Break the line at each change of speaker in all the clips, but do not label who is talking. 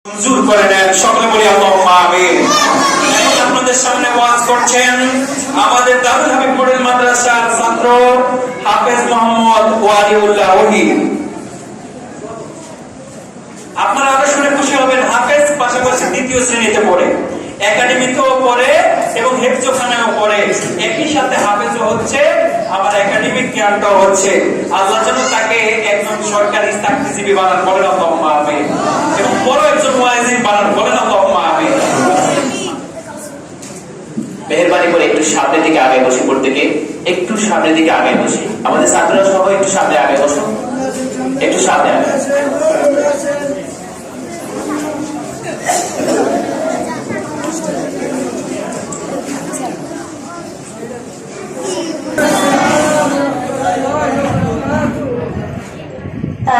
মঞ্জুর করে নেন, সকলে বলি আল্লাহুম্মা আমিন। আপনাদের সামনে ওয়াজ করছেন আমাদের দারুল হাবিব মডেল মাদ্রাসার ছাত্র হাফেজ মোহাম্মদ ওয়ালিউল্লাহ ওহিদ। আপনারা আরো শুনে খুশি হবেন, হাফেজ পাশাপাশি দ্বিতীয় শ্রেণীতে পড়ে, একাডেমিতেও পড়ে এবং হেফজখানায়ও পড়ে, একই সাথে হাফেজও হচ্ছে, আবার একাডেমিক জ্ঞানটাও হচ্ছে। আল্লাহ যেন তাকে একজন সরকারি চাকরিজীবী বানান, বলেন আল্লাহুম্মা আমিন, এবং বড় একজন মুয়াজ্জিন বানান, বলেন আল্লাহুম্মা আমিন।
মেহেরবানি করে একটু সামনের দিকে আগে বসি, প্রত্যেকে একটু সামনের দিকে আগে বসি। আমাদের ছাত্ররা সবাই একটু সামনে আগে বসো, একটু সামনে আগে।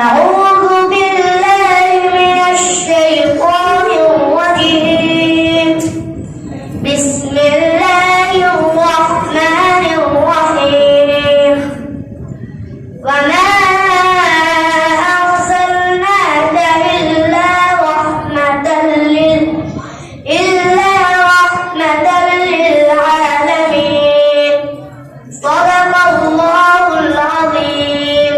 أعوذ بالله من الشيطان الرجيم. بسم الله الرحمن الرحيم. وما أرسلناك إلا رحمة للعالمين. صدق الله العظيم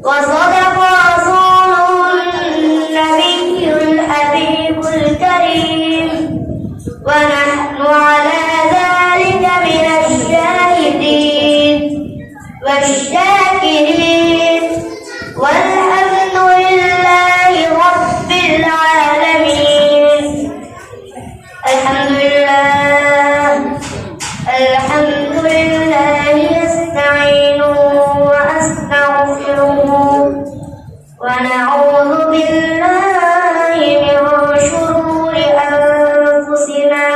وصدق رسوله النبي الحبيب الكريم. ونحن على ذلك من الشاهدين والشاكرين والحمد لله رب العالمين. الحمد لله نستعينه وأستغفره ونعوذ بالله من شرور أنفسنا.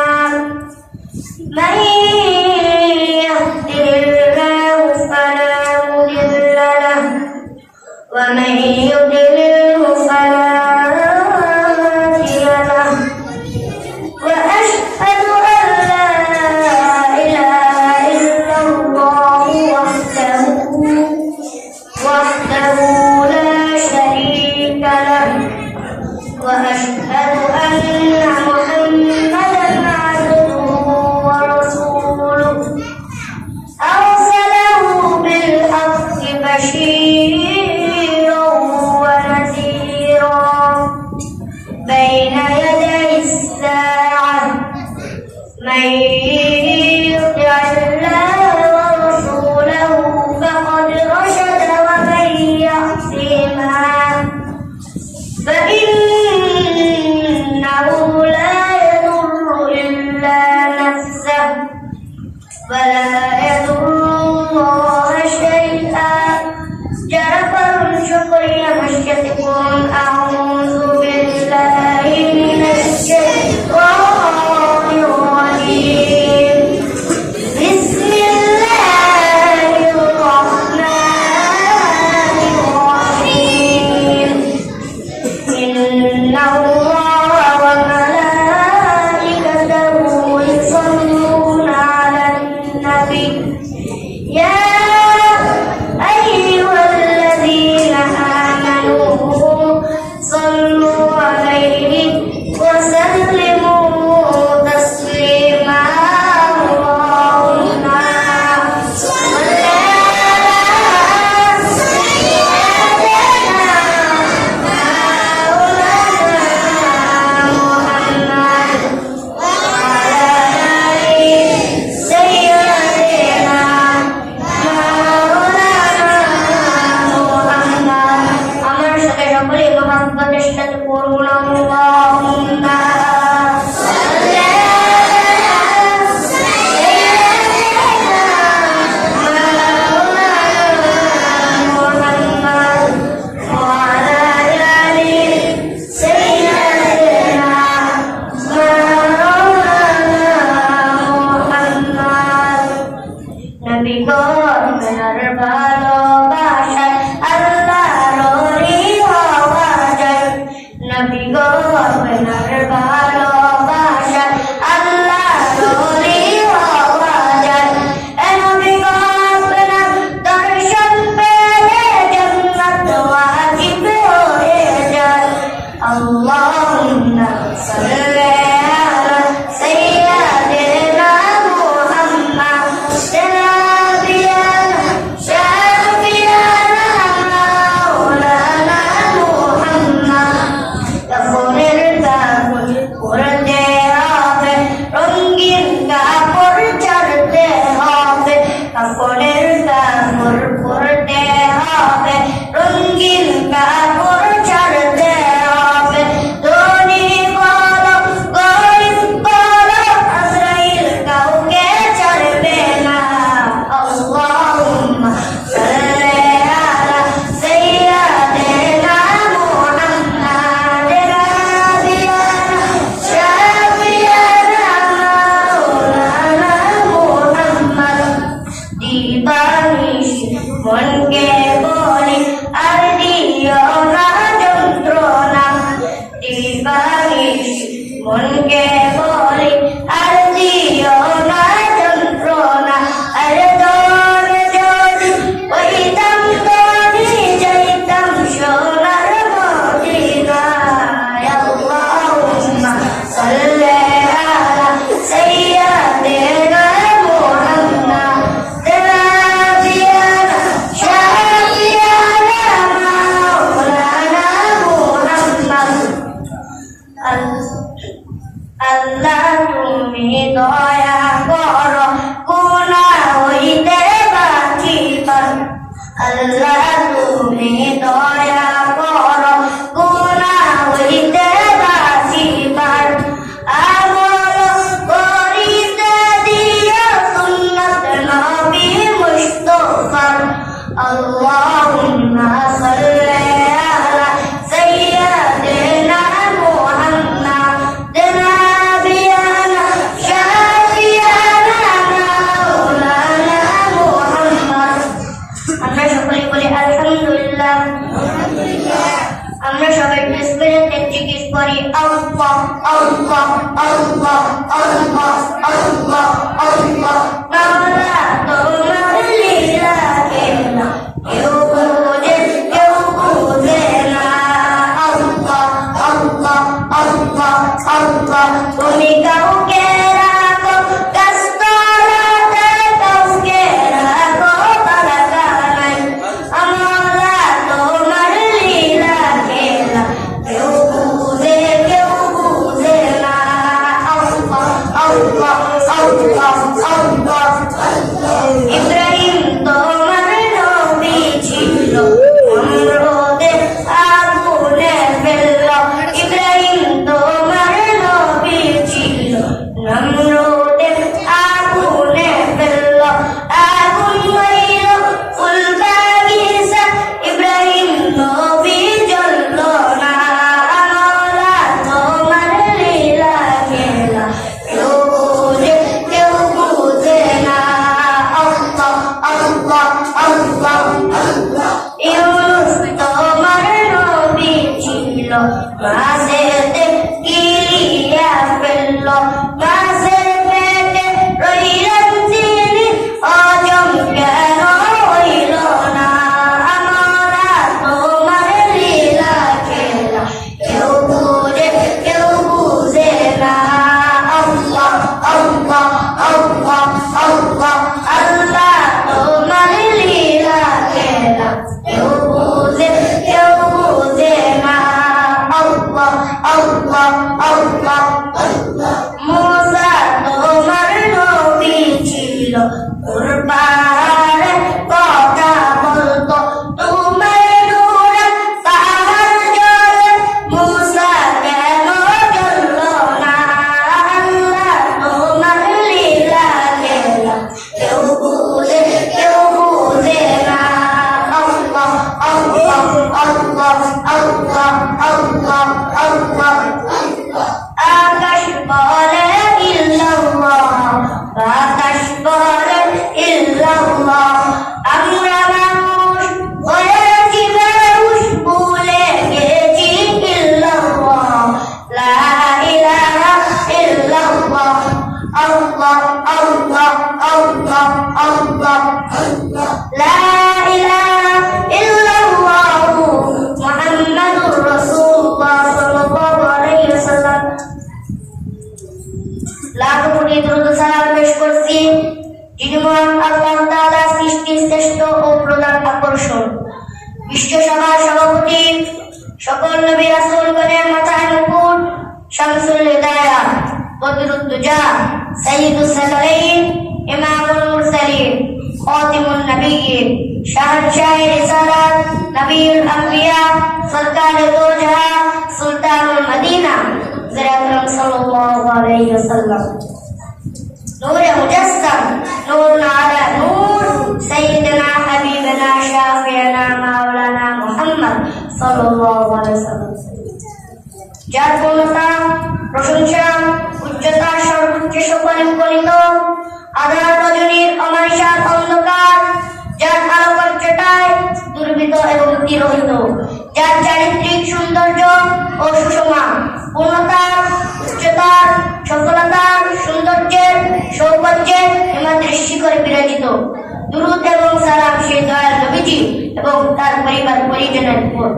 من يهده الله فلا مضل له ومن يضلله فلا هادي له. وأشهد أن لا إله إلا الله وحده لا شريك له. وأشهد أن محمدا عبده ورسوله أرسله بالحق بشيرا ونذيرا بين يدي الساعة. من يطع الله ورسوله فقد رشد ومن يعصهما فإنه لا يضر إلا نفسه ولا يضر الله شيئا. جرفا شكريا مشكتكم. أعوذ بالله من الشيطان الرجيم. بسم الله الرحمن الرحيم. إن الله وملائكته يصلون على النبي. يا أيها الذين آمنوا صلوا عليه وسلموا تسليما. اللهم صل على سيدنا مولانا محمد وعلى آل سيدنا مولانا محمد. আমার সাথে সকলে মহাব্বতের সাথে পড়ুন আল্লাহুম্মা সাল্লি আলা সাইয়্যিদিনা মুহাম্মদ ওয়া আলা আলি সাইয়্যিদিনা মুহাম্মদ. নবী গো আপনার ভালোবাসায় আল্লাহরই হওয়া যায়। নবী গো আপনার ভালোবাসায় আল্লাহরই হওয়া যায়। এ নবী গো আপনার দর্শন পেলে জান্নাত ওয়াজিব হয়ে যায়। আল্লাহুম্মা صل على سيدنا محمد نبينا شفيعنا مولانا محمد কাপড়ের কাপড় পরতে হবে রঙিন কাপড় ছাড়তে হবে কাপড়ের কাপড় পরতে হবে রঙিন কাপড় ছাড়তে হবে ধনী বলো গরিব বলো আজরাইল কাউকে ছাড়বে না আল্লাহুম্মা সাল্লি আলা সাইয়্যিদিনা মুহাম্মাদ নাবিয়ানা শাফিয়ানা মাওলানা মুহাম্মদ দিবানিশ মনকে বলি আর দিও না যন্ত্রণা দিবানিশ মনকে বলি আর দিও না যন্ত্রণা আর তোর যদি ওইতাম তোরি যাইতাম সোনার মদিনায় আল্লাহুম্মা সাল্লি আলা সাইয়্যিদিনা মুহাম্মাদ নাবিয়ানা শাফিয়ানা মাওলানা মুহাম্মদ আল্লাহ তুমি দয়া করো গুনাহ হইতে বাঁচিবার আল্লাহ তুমি দয়া করো গুনাহ হইতে বাঁচিবার আমল করিতে দিও সুন্নাত নবী মুস্তাফার আল্লাহুম্মা সাল্লি আলা সাইয়্যিদিনা মুহাম্মাদ নাবিয়ানা শাফিয়ানা মাওলানা মুহাম্মদ আমরা সকলে বলি আলহামদুলিল্লাহ আমরা সবাই বিসমিল্লাহ জিকির করি আল্লাহ আল্লাহ আল্লাহ আল্লাহ আল্লাহ আল্লাহ মাওলা তোমার লীলা কেনা কেউ বোঝে কেউ বোঝে না আল্লাহ আল্লাহ আল্লাহ আল্লাহ তুমি কাউকে রাখো কাস্তরাতে কাউকে রাখো বারাকানাই আমরা তোমার লীলা খেলা কেউ বুঝে না আল্লাহ আল্লাহ আল্লাহ আল্লাহ ইব্রাহিম তোমার নবী ছিল নমরুদের আগুনে ফেলল ইব্রাহিম তোমার নবী ছিল নমরুদের আগুনে ফেলল আগুন হইল ফুল বাগিচা ইব্রাহিম নবী জ্বলল না আল্লাহ তোমার লীলা খেলা কেউ বুঝে না আল্লাহ আল্লাহ আল্লাহ আল্লাহ ইউনুস তোমার নবী ছিল মাঝেতে গিলিয়া ফেলল মাঝের পেটে রইলেন তিনি হজম কেন হইল না আমরা তোমার লীলা খেলা কেউ বুঝে না আল্লাহ আল্লাহ আল্লাহ আল্লাহ আল্লাহ তোমার লীলা খেলা কেউ বুঝে না আল্লাহ আল্লাহ আল্লাহ মুসা তোমার নবী ছিল তোর পাহাড়ে কথা বলতো তোমার নূরে পাহাড় জ্বলে মুসা কেন জ্বলল না আল্লাহ তোমার লীলা খেলা কেউ বুঝে না আল্লাহ আল্লাহ আল্লাহ আল্লাহ আল্লাহ আল্লাহ আকাশ বলে ইল্লাল্লাহ বাতাস বলে ইল্লাল্লাহ আমরা মানুষ হয়েছি মানুষ ভুলে গেছি ইল্লাল্লাহ লা ইলাহা ইল্লাল্লাহ আল্লাহ আল্লাহ আল্লাহ আল্লাহ লা ইলাহা ইল্লাল্লাহ মুহাম্মাদুর রাসূলুল্লাহ সাল্লাল্লাহু আলাইহি ওয়াসাল্লাম আমি দ্রুত সালাম পেশ করছি যিনি মহান আল্লাহ তাআলা সৃষ্টির শ্রেষ্ঠ ও প্রধান আকর্ষণ, বিশ্বসভার সভাপতি, সকল নবী রাসূলগণের মাথায় মুকুট, শামসুল হিদায়াত, বদরুদ্দুজা, সাইয়্যিদুস সালালিন, ইমামুল মুরসালিন, খাতিমুন নবিয়্যিন, শাহনশাহে রিসালাত, নবিয়ুল আম্বিয়া, সরকারে দো জাহান, সুলতানুল মদিনা, হযরত আকরাম সাল্লাল্লাহু আলাইহি ওয়াসাল্লাম, নূরে মুজাসসাম, নূরুন আলা নূর, সাইয়্যিদুনা হাবিবুনা শাফিউনা মাওলানা মুহাম্মদ সাল্লাল্লাহু আলাইহি ওয়াসাল্লাম, যার পূর্ণতা, প্রশংসা, উচ্চতা সর্বোচ্চ সকলে মুখরিত, আধার রজনীর অমানিসার অন্ধকার, যার আলোকচ্ছটায় দুর্বৃত এবং তিরোহিত, যার চারিত্রিক সৌন্দর্য ও সুষমা, পূর্ণতার, উচ্চতার, সফলতার, সৌন্দর্যের, সৌকর্যের হিমাদ্রি শিখরে বিরাজিত। দুরূদ এবং সালাম সেই দয়াল নবীজি এবং তার পরিবার পরিজনের উপর।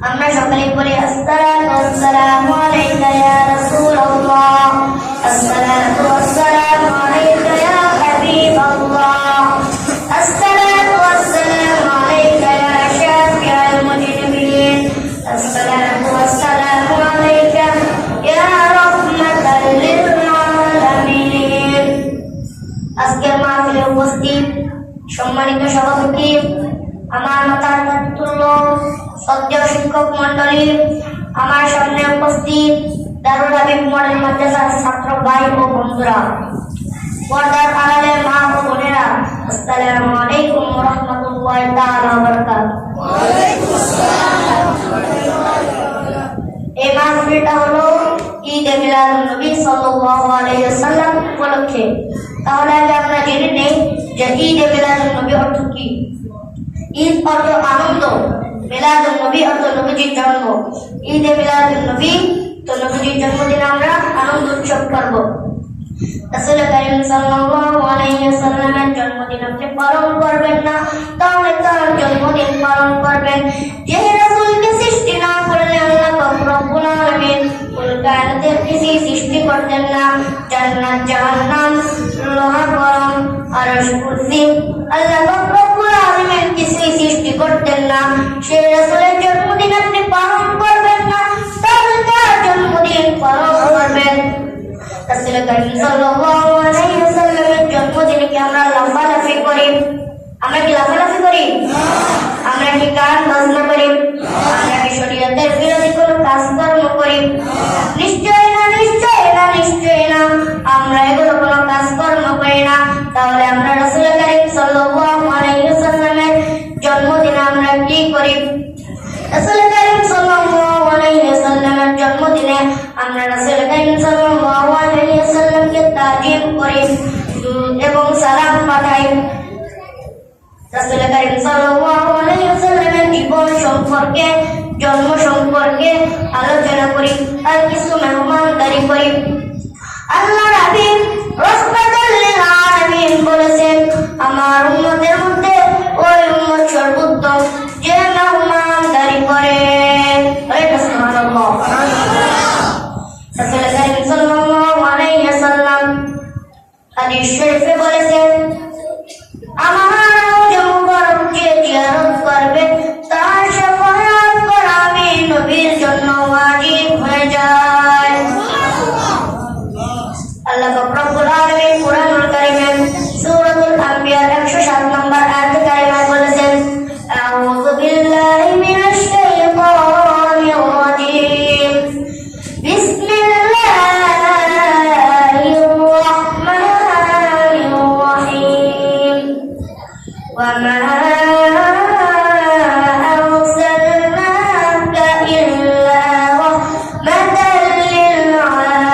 আমরা সকলেই বলি আসসালাতু ওয়াসসালামু আলাইকা ইয়া রাসূলুল্লাহ, আসসালাতু ওয়াসসালামু আলাইকা ইয়া হাবিবাল্লাহ, আসসালাতু ওয়াসসালামু আলাইকা ইয়া শাফিউল মুজরিমিন, আসসালাতু ওয়াসসালামু আলাইকা ইয়া রাহমাতাল লিল আলামিন। আজকের মাহফিলে উপস্থিত সম্মানিত সভাপতি, আমার মাতার তুল্য শ্রদ্ধেয় শিক্ষক মন্ডলী, আমার সামনে উপস্থিত দারুল হাবিব মডেল মাদ্রাসার ছাত্র ভাই ও বন্ধুরা, পর্দার আড়ালের মা ও বোনেরা, আসসালামু আলাইকুম ওয়া রাহমাতুল্লাহি তাআলা ওয়া বারাকাতুহু। এই মাহফিলটা হলো ঈদ মিলাদুন নবী সাল্লাল্লাহু আলাইহি ওয়াসাল্লাম উপলক্ষে। তাহলে আগে আমরা জেনে নেই যে ঈদ মিলাদুন নবী অর্থ কি। ঈদ অর্থ আনন্দ, মিলাদুন নবী অর্থ নবীজির জন্ম। ঈদে মিলাদুন নবী, তো নবীজির জন্মদিন আমরা আনন্দ উৎসব করব। রাসূল কারীম সাল্লাল্লাহু আলাইহি ওয়াসাল্লামের জন্মদিন আপনি পালন করবেন না, তাহলে তার জন্মদিন পালন করবেন। যে রাসূলকে সৃষ্টি না করলে আল্লাহ পাক রব্বুল আলামিন কুল কায়নাতের কিছু সৃষ্টি করতেন না। জান্নাত, জাহান্নাম, লোহা গরম, আরশ, কুরসি আল্লাহ পাক রব্বুল আলামিন কিছুই সৃষ্টি করতেন না। সেই রাসূলের জন্মদিন আপনি পালন করবেন না, তাহলে তার জন্মদিন পালন করবেন। রাসূল কারীম সাল্লাল্লাহু আলাইহি ওয়াসাল্লামের জন্মদিনে কি আমরা লাফালাফি করি? আমরা কি লাফালাফি করি? আমরা কি গান বাজনা করি? আমরা কি শরীয়তের বিরোধী কোনো কাজকর্ম করি? নিশ্চয়ই না, নিশ্চয়ই না, নিশ্চয়ই না। আমরা এগুলো কোনো কাজকর্ম করি না। তাহলে আমরা রাসূল কারীম সাল্লাল্লাহু আলাইহি ওয়াসাল্লামের জন্মদিনে আমরা কি করি? রাসূল কারীম সাল্লাল্লাহু আলাইহি ওয়াসাল্লামের জন্মদিনে আমরা রাসূল কারীম সাল্লাল্লাহু আলাইহি ওয়াসাল্লামকে তাজিম করি, দুরূদ এবং সালাম পাঠাই। রাসূল কারীম সাল্লাল্লাহু আলাইহি ওয়াসাল্লামের জীবন সম্পর্কে, জন্ম সম্পর্কে আলোচনা করি আর কিছু মেহমানদারি করি। আল্লাহর হাবিব রাহমাতুল লিল আলামিন বলেছেন, আমার উম্মতের মধ্যে ওই উম্মত সর্বোত্তম যে মেহমানদারি করে। সুবহানাল্লাহ। রাসূল কারীম সাল্লাল্লাহু আলাইহি ওয়াসাল্লাম হাদিস শরীফে বলেছেন, আমার রওজা মুবারক যে জিয়ারত করবে তার শাফাআত করা আমি নবীর জন্য ওয়াজিব হয়ে যায়। আল্লাহ পাক রব্বুল আলামিন কুরআনুল কারীমে সূরাতুল আম্বিয়ার 107 নম্বর আয়াতে কারিমায় বলেছেন, আউযু বিল্লাহি মিনাশ শাইতানির রাজীম, বিসমিল্লাহির রাহমানির রাহিম, ওয়া মা আরসালনাকা ইল্লা রাহমাতাল লিল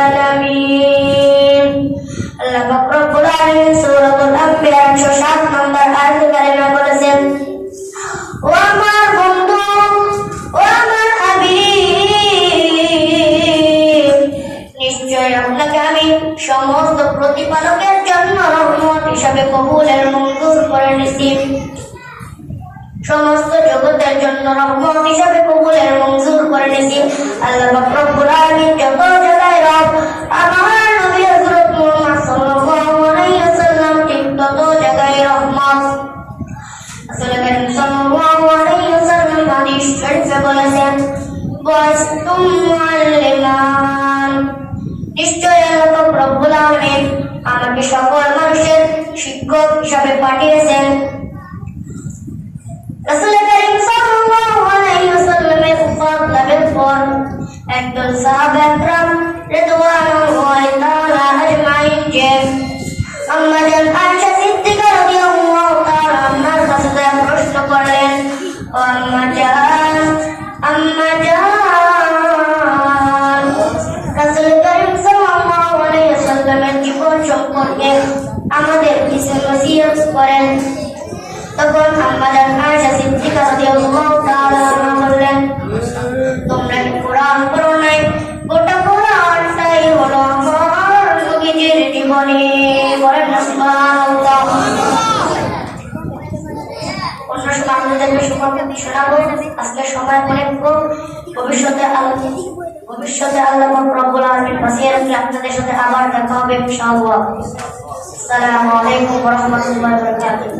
আলামিন। আল্লাহ পাক রব্বুল আলামিন সূরাতুল আম্বিয়া 107 নম্বর আয়াতে কারিমা বলেছেন, ও আমার বন্ধু, ও আমার হাবিব, নিশ্চয় আপনাকে আমি সমস্ত প্রতিপালকের জন্য রহমত হিসাবে কবুলের মঞ্জুর করে নিয়েছি। সমস্ত জগতের জন্য রহমত হিসাবে কবুলের মঞ্জুর করে নিয়েছি। আল্লাহ পাক রব্বুল আলামিন যত জায়গায় রব, আমার নবী হযরত মুহাম্মদ আকরাম রিদওয়ানুল্লাহি তাআলা আজমাইন যে আম্মাজান আয়েশা সিদ্দিকা রাদিয়াল্লাহু তাআলা আনহার কাছে প্রশ্ন করলেন, ও আম্মাজান রাসূল করিম সাল্লাল্লাহু আলাইহি ওয়াসাল্লামের জীবন সম্পর্কে আমাদের কিছু নসিহত করেন। তখন আম্মাজান আয়েশা সিদ্দিকা রাদিয়াল্লাহু তাআলা আনহা বললেন, তোমরা কি কোরআন পড়ো নাই? গোটা কোরআনটাই হলো আমার নবীজির জীবনী। বলেন না সুবহানাল্লাহ। অন্য সময় আপনাদেরকে সম্পর্কে শোনাবো। আজকে সময় অনেক কম। ভবিষ্যতে আল্লাহ রব্বুল আলামিন বাঁচিয়ে রাখলে আপনাদের সাথে আবার দেখা হবে ইনশাআল্লাহ। আসসালামু আলাইকুম ওয়া রাহমাতুল্লাহি ওয়া বারাকাতুহু।